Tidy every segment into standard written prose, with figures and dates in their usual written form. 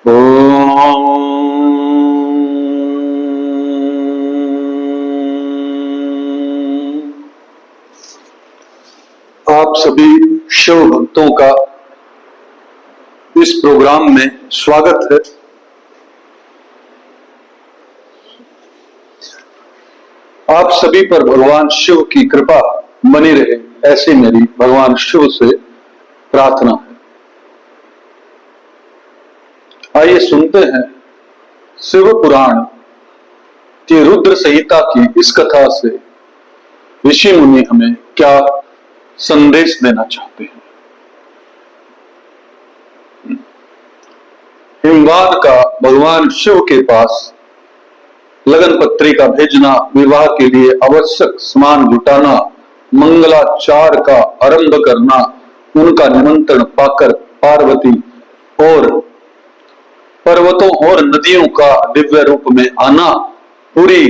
आप सभी शिव भक्तों का इस प्रोग्राम में स्वागत है। आप सभी पर भगवान शिव की कृपा बनी रहे, ऐसी मेरी भगवान शिव से प्रार्थना है। आइए सुनते हैं शिव पुराण की रुद्र संहिता की इस कथा से ऋषि मुनि हमें क्या संदेश देना चाहते हैं। हिमवान का भगवान शिव के पास लगन पत्रिका भेजना, विवाह के लिए आवश्यक सामान जुटाना, मंगलाचार का आरंभ करना, उनका निमंत्रण पाकर पार्वती और पर्वतों और नदियों का दिव्य रूप में आना, पुरी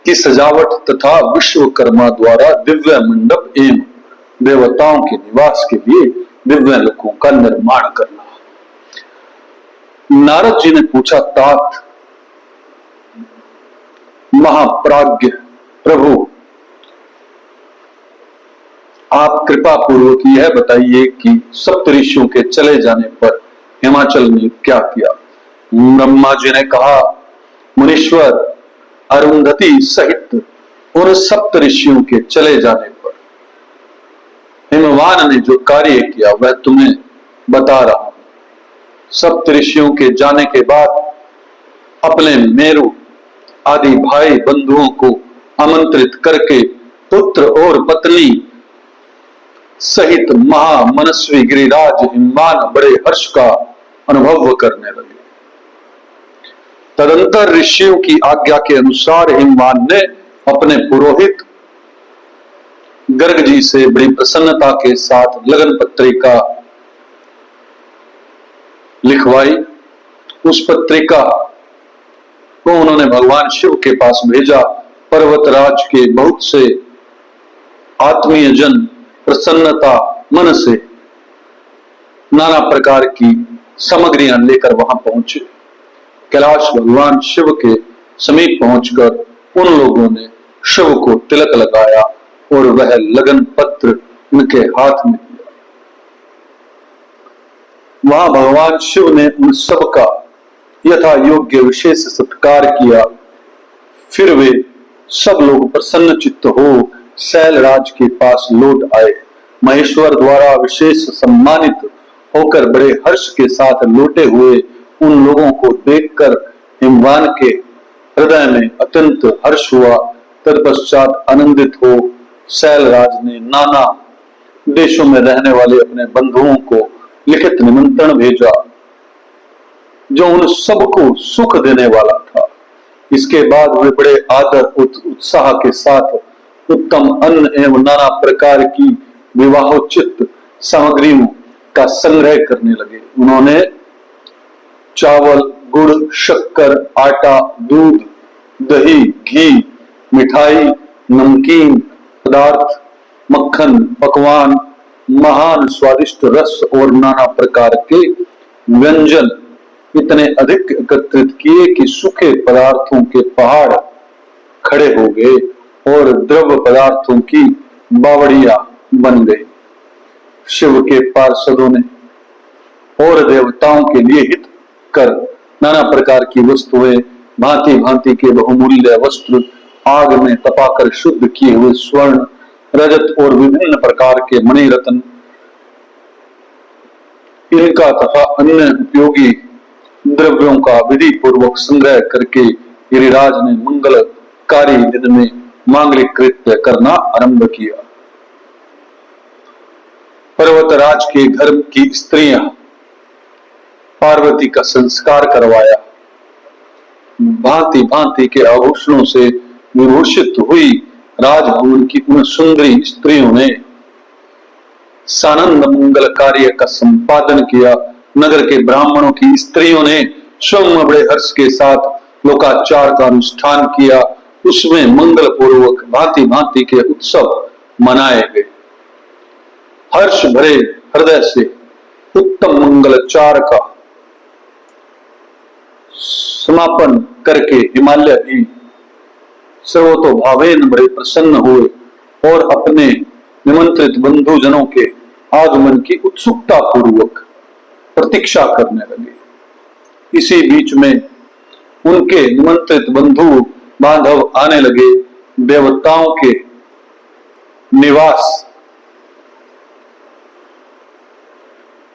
की सजावट तथा विश्वकर्मा द्वारा दिव्य मंडप एवं देवताओं के निवास के लिए दिव्य लोकों का निर्माण करना। नारद जी ने पूछा, तात महाप्राज्ञ प्रभु, आप कृपा पूर्वक यह बताइए कि सप्तऋषियों के चले जाने पर हिमाचल ने क्या किया। ब्रह्मा जी ने कहा, मुनीश्वर, अरुंधति सहित उन सप्तऋषियों के चले जाने पर हिमवान ने जो कार्य किया वह तुम्हें बता रहा हूं। सप्तऋषियों के जाने के बाद अपने मेरु आदि भाई बंधुओं को आमंत्रित करके पुत्र और पत्नी सहित महामनस्वी गिरिराज हिमवान बड़े हर्ष का अनुभव करने लगे। तदंतर ऋषियों की आज्ञा के अनुसार हिमवान ने अपने पुरोहित गर्ग जी से बड़ी प्रसन्नता के साथ लगन पत्रिका लिखवाई। उस पत्रिका को उन्होंने भगवान शिव के पास भेजा। पर्वतराज के बहुत से आत्मीय जन प्रसन्नता मन से नाना प्रकार की सामग्रियां लेकर वहां पहुंचे। कैलाश भगवान शिव के समीप पहुंचकर उन लोगों ने शिव को तिलक लगाया और वह लगन पत्र उनके हाथ में दिया। वहां भगवान शिव ने उन सब का यथा योग्य विशेष सत्कार किया। फिर वे सब लोग प्रसन्न चित्त हो शैलराज के पास लौट आए। महेश्वर द्वारा विशेष सम्मानित होकर बड़े हर्ष के साथ लौटे हुए उन लोगों को देखकर हिमवान के हृदय में अत्यंत हर्ष हुआ। तत्पश्चात आनंदित हो शैलराज ने नाना देशों में रहने वाले अपने बंधुओं को लिखित निमंत्रण भेजा, जो उन सबको सुख देने वाला था। इसके बाद वे बड़े आदर उत्साह के साथ उत्तम अन्न एवं नाना प्रकार की विवाहोचित सामग्रियों का संग्रह करने लगे। उन्होंने चावल, गुड़, शक्कर, आटा, दूध, दही, घी, मिठाई, नमकीन पदार्थ, मक्खन, पकवान, महान स्वादिष्ट रस और नाना प्रकार के व्यंजन इतने अधिक एकत्रित किए कि सूखे पदार्थों के पहाड़ खड़े हो गए और द्रव्य पदार्थों की बावड़ियां बन गई। शिव के पार्षदों ने और देवताओं के लिए हित कर नाना प्रकार की वस्तुएं, भांति भांति के बहुमूल्य वस्त्र, आग में तपाकर शुद्ध किए हुए स्वर्ण, रजत और विभिन्न प्रकार के मणि रत्न, इनका तथा अन्य उपयोगी द्रव्यों का विधि पूर्वक संग्रह करके गिरिराज ने मंगलकारी दिन में मांगलिक कृत्य करना आरंभ किया। पर्वतराज के घर की स्त्रियां पार्वती का संस्कार करवाया। भांति भांति के आभूषणों से विभूषित हुई राजभवन की उन सुंदरी स्त्रियों ने सानंद मंगल कार्य का संपादन किया। नगर के ब्राह्मणों की स्त्रियों ने स्वयं बड़े हर्ष के साथ लोकाचार का अनुष्ठान किया। उसमें मंगल पूर्वक भांति भांति के उत्सव मनाए गए। हर्ष भरे हृदय से उत्तम मंगलाचार का समापन करके हिमालय भी सर्वतोभावेन बड़े प्रसन्न हुए और अपने निमंत्रित बंधुजनों के आगमन की उत्सुकता पूर्वक प्रतीक्षा करने लगे। इसी बीच में उनके निमंत्रित बंधु बांधव आने लगे। देवताओं के निवास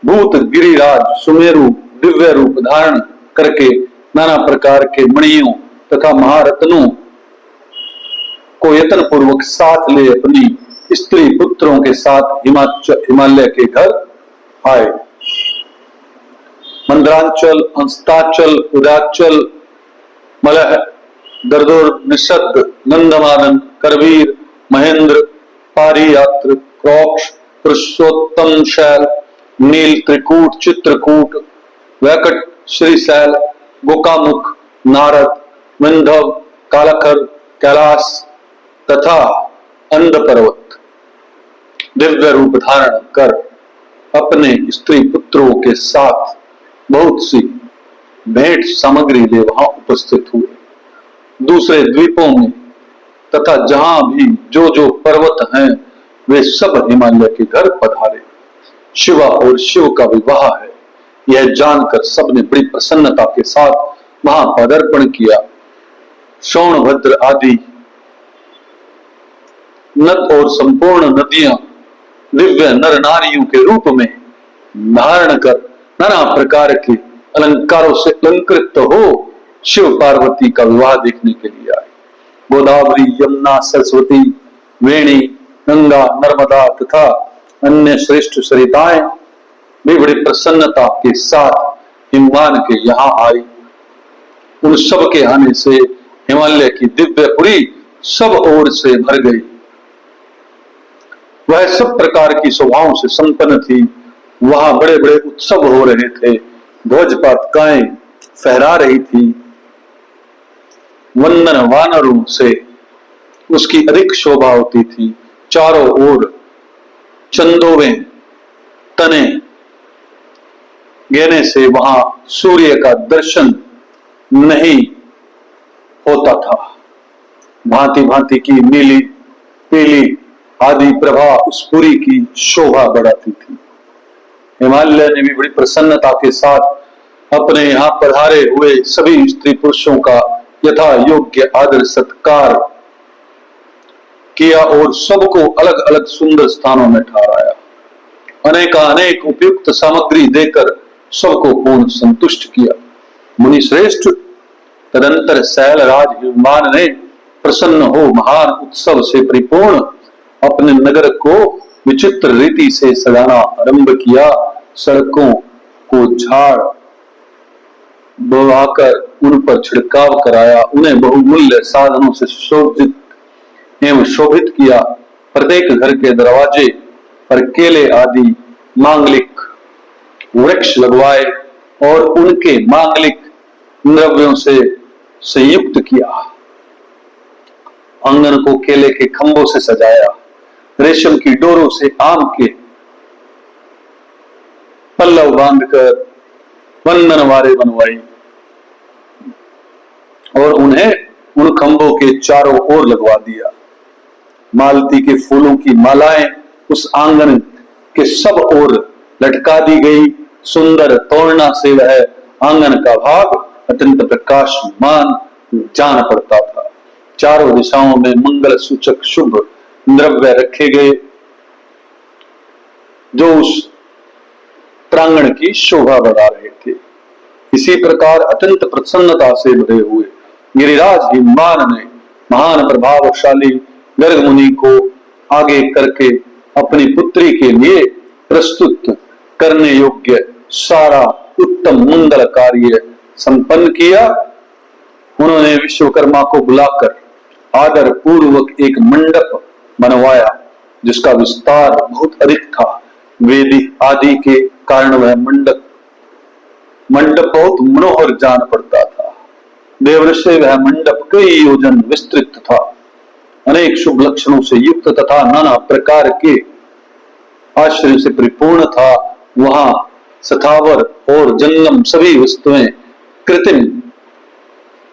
भूत गिरिराज सुमेरु दिव्य रूप धारण करके नाना प्रकार के मणियों तथा महारत्नों को यत्न पूर्वक साथ ले अपनी स्त्री पुत्रों के साथ हिमालय के घर आए। मंदरांचल, अंस्ताचल, उदाचल, मलह, दरदुर, निषद, नंदमादन, करवीर, महेंद्र, पारियात्र, क्रोक्ष, पुरुषोत्तम शैल, नील, त्रिकूट, चित्रकूट, वैकट, श्रीशैल, गोकामुख, नारद, विंध्यव, कालखर, कैलाश तथा अंध पर्वत दिव्य रूप धारण कर अपने स्त्री पुत्रों के साथ बहुत सी भेंट सामग्री ले वहां उपस्थित हुए। दूसरे द्वीपों में तथा जहां भी जो जो पर्वत हैं वे सब हिमालय के घर पधारे। शिवा और शिव का विवाह है यह जानकर सबने बड़ी प्रसन्नता के साथ वहां पदार्पण किया। सोनभद्र आदि नद और संपूर्ण नदियां दिव्य नर नारियों के रूप में धारण कर नाना प्रकार के अलंकारों से अलंकृत हो शिव पार्वती का विवाह देखने के लिए आए। गोदावरी, यमुना, सरस्वती, वेणी, गंगा, नर्मदा तथा अन्य श्रेष्ठ सरिताएं भी बड़ी प्रसन्नता के साथ हिमवान के यहाँ आई। उन सब के आने से हिमालय की दिव्यपुरी सब ओर से भर गई। वह सब प्रकार की शोभाओं से संपन्न थी। वहां बड़े बड़े उत्सव हो रहे थे। ध्वज पताकाएं फहरा रही थी। वंदन वानरों से उसकी अधिक शोभा होती थी। चारों ओर चंदोवे तने गेने से वहां सूर्य का दर्शन नहीं होता था। भांति भांति की नीली, पीली आदि प्रभा उस पुरी की शोभा बढ़ाती थी। हिमालय ने भी बड़ी प्रसन्नता के साथ अपने यहाँ पधारे हुए सभी स्त्री पुरुषों का यथा योग्य आदर सत्कार किया और सबको अलग अलग सुंदर स्थानों में ठहराया। अनेक उपयुक्त सामग्री देकर सबको पूर्ण संतुष्ट किया। मुनि श्रेष्ठ तदंतर शैलराज हिमवान ने प्रसन्न हो महान उत्सव से परिपूर्ण अपने नगर को विचित्र रीति से सजाना आरंभ किया। सड़कों को झाड़ बोआकर उन पर छिड़काव कराया। उन्हें बहुमूल्य साधनों से सुशोभित एवं शोभित किया। प्रत्येक घर के दरवाजे पर केले आदि मांगलिक वृक्ष लगवाए और उनके मांगलिक द्रव्यों से संयुक्त किया। आंगन को केले के खंभों से सजाया। रेशम की डोरों से आम के पल्लव बांधकर वंदनवारे बनवाई और उन्हें उन खंभों के चारों ओर लगवा दिया। मालती के फूलों की मालाएं उस आंगन के सब ओर लटका दी गई। सुंदर तोड़ना से वह आंगन का भाग अत्यंत प्रकाशमान जान पड़ता था। चारों दिशाओं में मंगल सूचक शुभ द्रव्य रखे गए जो उस प्रांगण की शोभा बढ़ा रहे थे। इसी प्रकार अत्यंत प्रसन्नता से भरे हुए गिरिराज हिमवान ने महान प्रभावशाली गर्ग मुनि को आगे करके अपनी पुत्री के लिए प्रस्तुत करने योग्य सारा उत्तम मंगल कार्य संपन्न किया। उन्होंने विश्वकर्मा को बुलाकर आदर पूर्वक एक मंडप बनवाया जिसका विस्तार बहुत अधिक था। वेदी आदि के कारण वह मंडप बहुत मनोहर जान पड़ता था। देवऋषि वह मंडप कई योजन विस्तृत था। अनेक शुभ लक्षणों से युक्त तथा नाना प्रकार के आश्चर्य से परिपूर्ण था। वहां स्थावर और जंगम सभी वस्तुएं कृत्रिम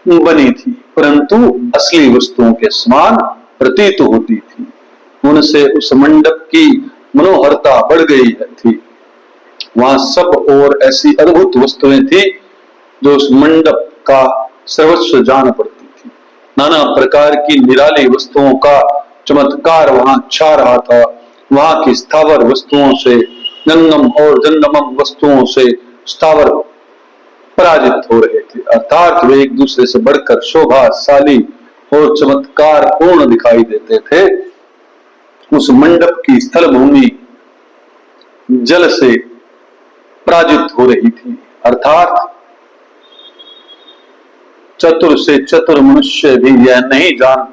बनी थी, परंतु असली वस्तुओं के समान प्रतीत होती थी। उनसे उस मंडप की मनोहरता बढ़ गई थी। वहां सब और ऐसी अद्भुत वस्तुएं थी जो उस मंडप का सर्वस्व जान पड़ती थी। नाना प्रकार की निराली वस्तुओं का चमत्कार वहां छा रहा था। वहां की स्थावर वस्तुओं से, जंगम और जंगमम वस्तुओं से स्थावर पराजित हो रहे थे, अर्थात वे एक दूसरे से बढ़कर शोभाशाली और चमत्कार पूर्ण दिखाई देते थे। उस मंडप की स्थल भूमि जल से पराजित हो रही थी, अर्थात चतुर से चतुर मनुष्य भी यह नहीं जान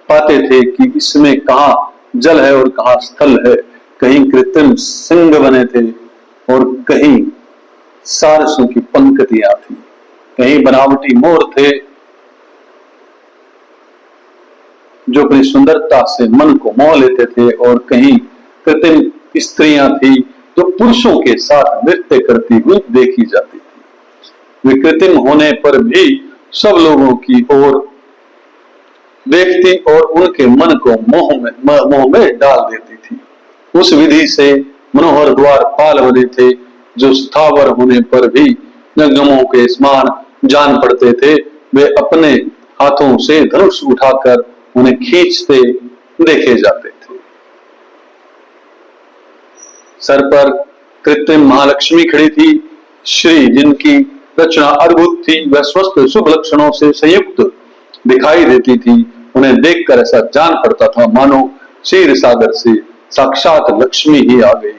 पाते थे कि इसमें कहाँ जल है और कहाँ स्थल है। कहीं कृत्रिम सिंह बने थे और कहीं सारसों की पंक्तियां थी, कहीं बनावटी मोर थे जो अपनी सुंदरता से मन को मोह लेते थे, और कहीं कृत्रिम स्त्रियां थी जो पुरुषों के साथ नृत्य करती हुई देखी जाती थी। वे कृत्रिम होने पर भी सब लोगों की ओर देखती और उनके मन को मोह में डाल देती थी। उस विधि से मनोहर द्वार पाल बने थे जो स्थावर होने पर भी जंगमों के समान जान पड़ते थे। वे अपने हाथों से धनुष उठाकर उन्हें खींचते देखे जाते थे। सर पर कृत्रिम महालक्ष्मी खड़ी थी। श्री जिनकी रचना अद्भुत थी, वह स्वस्थ शुभ लक्षणों से संयुक्त दिखाई देती थी। उन्हें देखकर ऐसा जान पड़ता था मानो क्षीर सागर से साक्षात लक्ष्मी ही आ गई।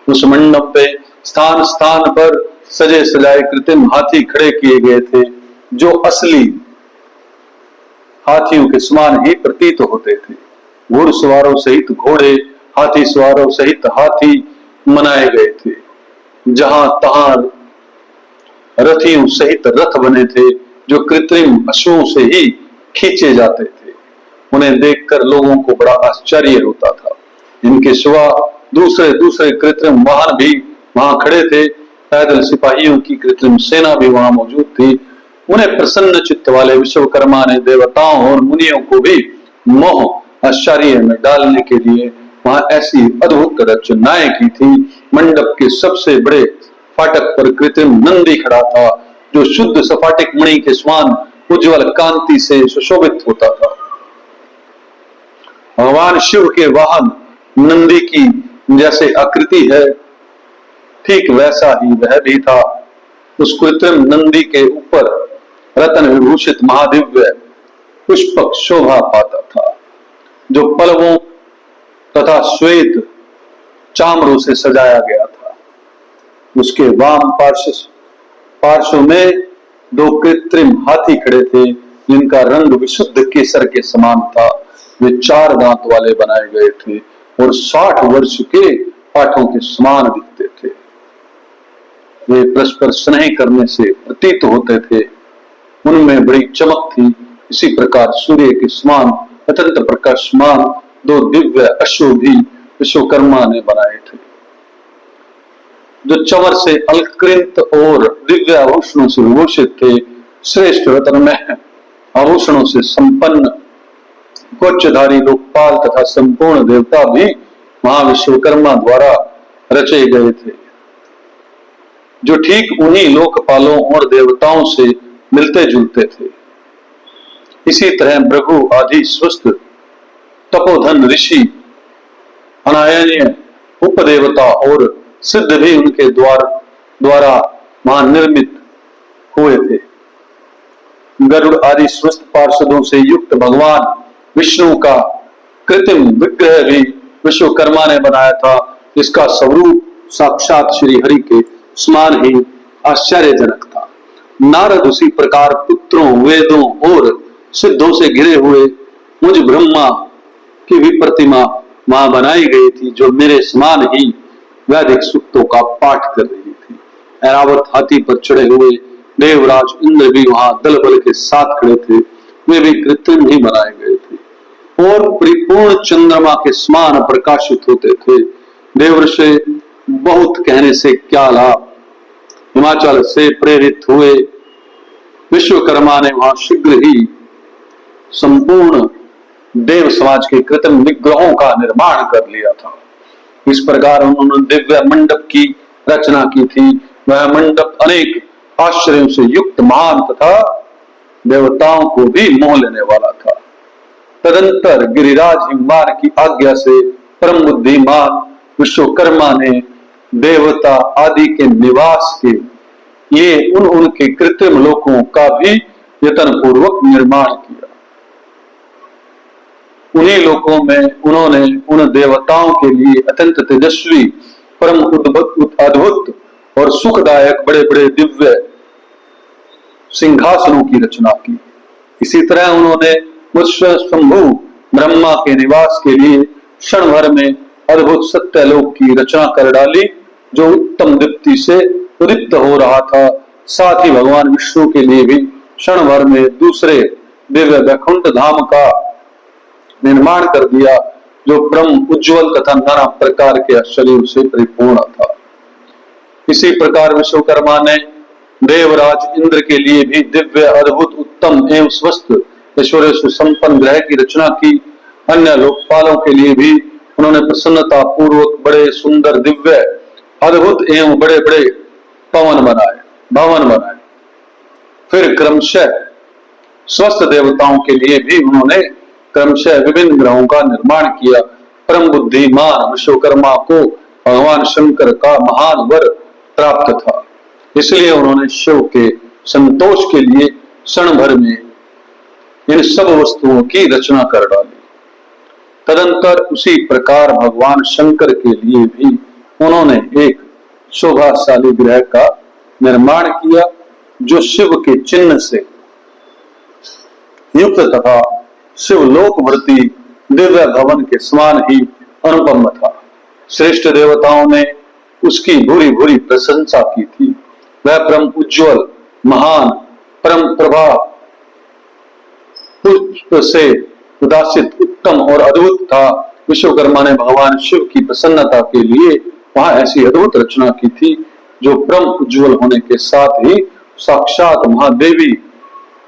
उस मंडप पे स्थान स्थान पर सजे सजाए कृत्रिम हाथी खड़े किए गए थे जो असली हाथियों के समान ही प्रतीत होते थे। घुड़सवारों सहित घोड़े, हाथी सवारों सहित हाथी मनाए गए थे। जहां तहां रथियों सहित रथ बने थे जो कृत्रिम अश्वों से ही खींचे जाते थे। उन्हें देखकर लोगों को बड़ा आश्चर्य होता था। इनके सिवा दूसरे दूसरे कृत्रिम वाहन भी वहां खड़े थे। पैदल सिपाहियों की कृत्रिम सेना भी वहां मौजूद थी। उन्हें प्रसन्न चित्त वाले विश्वकर्मा ने देवताओं और मुनियों को भी मोह आश्चर्य में डालने के लिए वहां ऐसी अद्भुत रचनाएं की थी। मंडप के सबसे बड़े फाटक पर कृत्रिम नंदी खड़ा था जो शुद्ध सफाटिक मणि के समान उज्जवल कांति से सुशोभित होता था। भगवान शिव के वाहन नंदी की जैसे आकृति है, ठीक वैसा ही वह भी था। उस कृत्रिम नंदी के ऊपर रत्न विभूषित महादिव्य पुष्पक शोभा पाता था जो पल्लवों तथा श्वेत चामरों से सजाया गया था। उसके वाम पार्श्व में दो कृत्रिम हाथी खड़े थे जिनका रंग विशुद्ध केसर के समान था। वे 4 दांत वाले बनाए गए थे और 60 वर्ष के पाठों के समान दिखते थे। वे परस्पर स्नेह करने से प्रतीत होते थे। उनमें बड़ी चमक थी। इसी प्रकार सूर्य के समान अत्यंत प्रकाशमान 2 दिव्य अश्व भी विश्वकर्मा ने बनाए थे जो चमर से अलकृत और दिव्य आभूषणों से विभूषित थे। श्रेष्ठ रत्न में आभूषणों से संपन्न कोचधारी लोकपाल तथा संपूर्ण देवता भी वहां विश्वकर्मा द्वारा रचे गए थे जो ठीक उन्हीं लोकपालों और देवताओं से मिलते जुलते थे। इसी तरह भृगु आदि स्वस्थ तपोधन ऋषि, अनायनीय उपदेवता और सिद्ध भी उनके द्वारा वहां निर्मित हुए थे। गरुड़ आदि स्वस्थ पार्षदों से युक्त भगवान विष्णु का कृत्रिम विग्रह भी विश्वकर्मा ने बनाया था। इसका स्वरूप साक्षात श्री हरि के समान ही आश्चर्यजनक था। नारद उसी प्रकार पुत्रों, वेदों और सिद्धों से घिरे हुए मुझ ब्रह्मा की भी प्रतिमा वहां बनाई गई थी जो मेरे समान ही वैदिक सूक्तों का पाठ कर रही थी। ऐरावत हाथी पर चढ़े हुए देवराज इंद्र भी वहां दल बल के साथ खड़े थे। वे भी कृत्रिम ही बनाए गए थे और परिपूर्ण चंद्रमा के समान प्रकाशित होते थे। देवर्षि बहुत कहने से क्या लाभ, हिमाचल से प्रेरित हुए विश्वकर्मा ने वहां शीघ्र ही संपूर्ण देव समाज के कृत्रिम विग्रहों का निर्माण कर लिया था। इस प्रकार उन्होंने दिव्य मंडप की रचना की थी। वह मंडप अनेक आश्चर्यों से युक्त, महान तथा देवताओं को भी मोह लेने वाला था। तदंतर गिरिराज हिमवान की आज्ञा से परम बुद्धिमान विश्वकर्मा ने देवता आदि के निवास के ये उनके कृत्रिम लोकों का भी यत्न पूर्वक निर्माण किया। उन्हीं लोकों में उन्होंने उन देवताओं के लिए अत्यंत तेजस्वी, परम अद्भुत और सुखदायक बड़े बड़े दिव्य सिंहासनों की रचना की। इसी तरह उन्होंने शंभु ब्रह्मा के निवास के लिए क्षण भर में अद्भुत सत्यलोक की रचना कर डाली, जो उत्तम दीप्ति से उदित हो रहा था। साथ ही भगवान विष्णु के लिए भी क्षण भर में दूसरे दिव्य वैकुंठ धाम का निर्माण कर दिया, जो ब्रह्म उज्ज्वल तथा नाना प्रकार के आश्चर्यों से परिपूर्ण था। इसी प्रकार विश्वकर्मा ने देवराज इंद्र के लिए भी दिव्य, अद्भुत, उत्तम एवं स्वस्थ ऐश्वर्य से संपन्न ग्रह की रचना की। अन्य लोकपालों के लिए भी उन्होंने प्रसन्नता पूर्वक बड़े सुंदर, दिव्य, अद्भुत एवं बड़े बड़े भवन बनाए। फिर क्रमशः स्वस्थ देवताओं के लिए भी उन्होंने क्रमशः विभिन्न ग्रहों का निर्माण किया। परम बुद्धिमान विश्वकर्मा को भगवान शंकर का महान वर प्राप्त था, इसलिए उन्होंने शिव के संतोष के लिए क्षण भर में इन सब वस्तुओं की रचना कर डाली। तदंतर उसी प्रकार भगवान शंकर के लिए भी उन्होंने एक शोभाशाली ग्रह का निर्माण किया, जो शिव के चिन्ह से युक्त तथा शिवलोकवर्ती दिव्य भवन के समान ही अनुपम था। श्रेष्ठ देवताओं ने उसकी भूरी भूरी प्रशंसा की थी। वह परम उज्ज्वल, महान, परम प्रभा पुष्प से उदासित, उत्तम और अद्भुत था। विश्वकर्मा ने भगवान शिव की प्रसन्नता के लिए वहां ऐसी अद्भुत रचना की थी, जो परम उज्ज्वल होने के साथ ही साक्षात महादेवी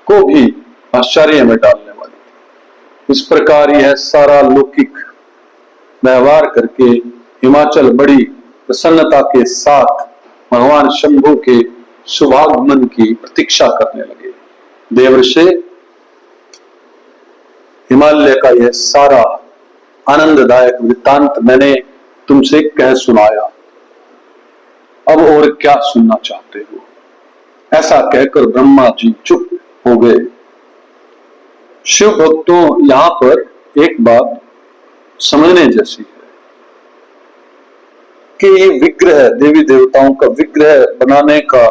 को भी आश्चर्य में डालने वाली थी। इस प्रकार यह सारा लौकिक व्यवहार करके हिमाचल बड़ी प्रसन्नता के साथ भगवान शंभु के शुभागमन की प्रतीक्षा करने लगे। देवर्षि, हिमालय का यह सारा आनंददायक वृत्तांत मैंने तुमसे कह सुनाया। अब और क्या सुनना चाहते हो? ऐसा कहकर ब्रह्मा जी चुप हो गए। शिव भक्तों, यहां पर एक बात समझने जैसी है कि ये विग्रह, देवी देवताओं का विग्रह बनाने का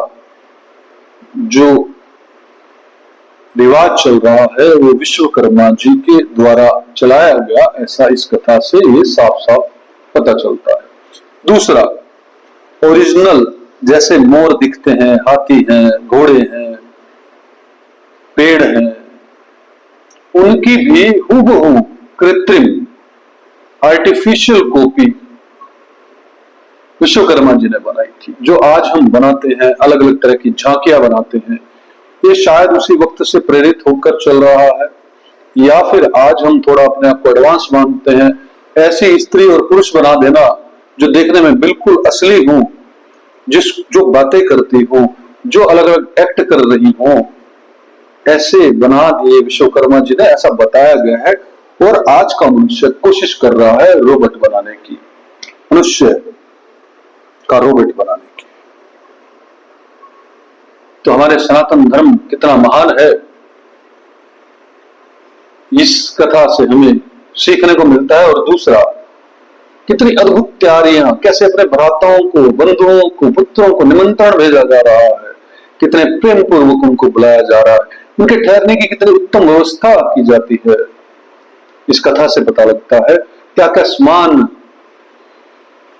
जो रिवाज चल रहा है, वो विश्वकर्मा जी के द्वारा चलाया गया, ऐसा इस कथा से ये साफ साफ पता चलता है। दूसरा, ओरिजिनल जैसे मोर दिखते हैं, हाथी हैं, घोड़े हैं, पेड़ हैं, उनकी भी हूबहू कृत्रिम आर्टिफिशियल कॉपी विश्वकर्मा जी ने बनाई थी। जो आज हम बनाते हैं, अलग अलग तरह की झांकियां बनाते हैं, ये शायद उसी वक्त से प्रेरित होकर चल रहा है, या फिर आज हम थोड़ा अपने आप को एडवांस मानते हैं। ऐसी स्त्री और पुरुष बना देना जो देखने में बिल्कुल असली हो, जो बातें करती हो, जो अलग अलग एक्ट कर रही हो, ऐसे बना दिए विश्वकर्मा जी ने, ऐसा बताया गया है। और आज का मनुष्य कोशिश कर रहा है रोबोट बनाने की, मनुष्य का रोबोट बनाने की। तो हमारे सनातन धर्म कितना महान है, इस कथा से हमें सीखने को मिलता है। और दूसरा, कितनी अद्भुत तैयारियां, कैसे अपने भ्राताओं को, बंधुओं को, पुत्रों को निमंत्रण भेजा जा रहा है, कितने प्रेम पूर्वक उनको बुलाया जा रहा है, उनके ठहरने की कितनी उत्तम व्यवस्था की जाती है, इस कथा से पता लगता है। क्या क्या सामान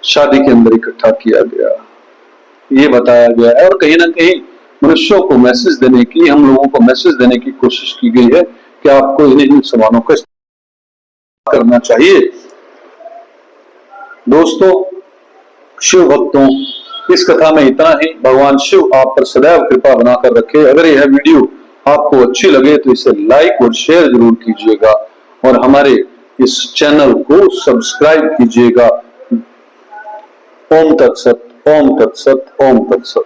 शादी के अंदर इकट्ठा किया गया, ये बताया गया है। और कहीं ना कहीं मनुष्यों को मैसेज देने की, हम लोगों को मैसेज देने की कोशिश की गई है कि आपको इन्हीं सामानों का इस्तेमाल करना चाहिए। दोस्तों, शिव भक्तों, इस कथा में इतना ही। भगवान शिव आप पर सदैव कृपा बनाकर रखे। अगर यह वीडियो आपको अच्छी लगे तो इसे लाइक और शेयर जरूर कीजिएगा और हमारे इस चैनल को सब्सक्राइब कीजिएगा। ओम तत्सत, ओम तत्सत, ओम तत्सत।